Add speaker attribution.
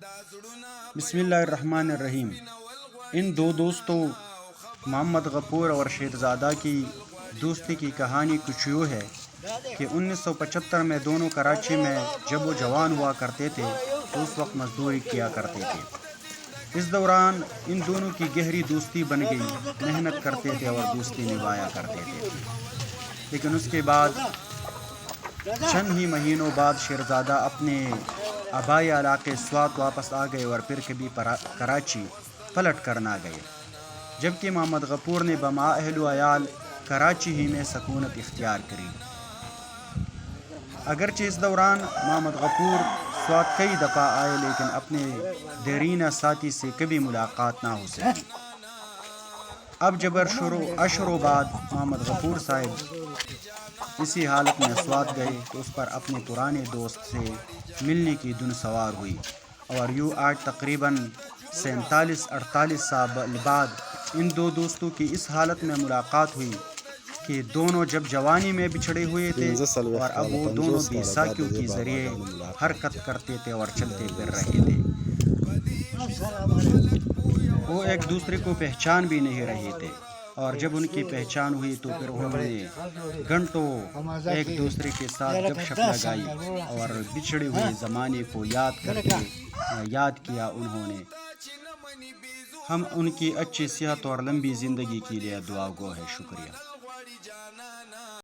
Speaker 1: بسم اللہ الرحمن الرحیم۔ ان دو دوستوں محمد غفور اور شیرزادہ کی دوستی کی کہانی کچھ یوں ہے کہ 1975 میں دونوں کراچی میں جب وہ جوان ہوا کرتے تھے تو اس وقت مزدوری کیا کرتے تھے۔ اس دوران ان دونوں کی گہری دوستی بن گئی، محنت کرتے تھے اور دوستی نبھایا کرتے تھے۔ لیکن اس کے بعد چند ہی مہینوں بعد شیرزادہ اپنے آبائی علاقے سوات واپس آ گئے اور پھر کبھی کراچی پلٹ کر نہ گئے، جبکہ محمد غفور نے بما اہل و عیال کراچی ہی میں سکونت اختیار کری۔ اگرچہ اس دوران محمد غفور سوات کئی دفعہ آئے لیکن اپنے دیرینہ ساتھی سے کبھی ملاقات نہ ہو سکی۔ اب جب اشروں بعد محمد غفور صاحب اسی حالت میں سوات گئے تو اس پر اپنے پرانے دوست سے ملنے کی دھن سوار ہوئی، اور یوں آج تقریباً 47-48 سال بعد ان دو دوستوں کی اس حالت میں ملاقات ہوئی کہ دونوں جب جوانی میں بچھڑے ہوئے تھے اور اب وہ دونوں بھی ساکیوں کے ذریعے حرکت کرتے تھے اور چلتے پھر رہے تھے۔ وہ ایک دوسرے کو پہچان بھی نہیں رہے تھے، اور جب ان کی پہچان ہوئی تو پھر انہوں نے گھنٹوں ایک دوسرے کے ساتھ گپ شپ لگائی اور بچھڑے ہوئے زمانے کو یاد کیا انہوں نے۔ ہم ان کی اچھی صحت اور لمبی زندگی کے لیے دعا گو ہے۔ شکریہ۔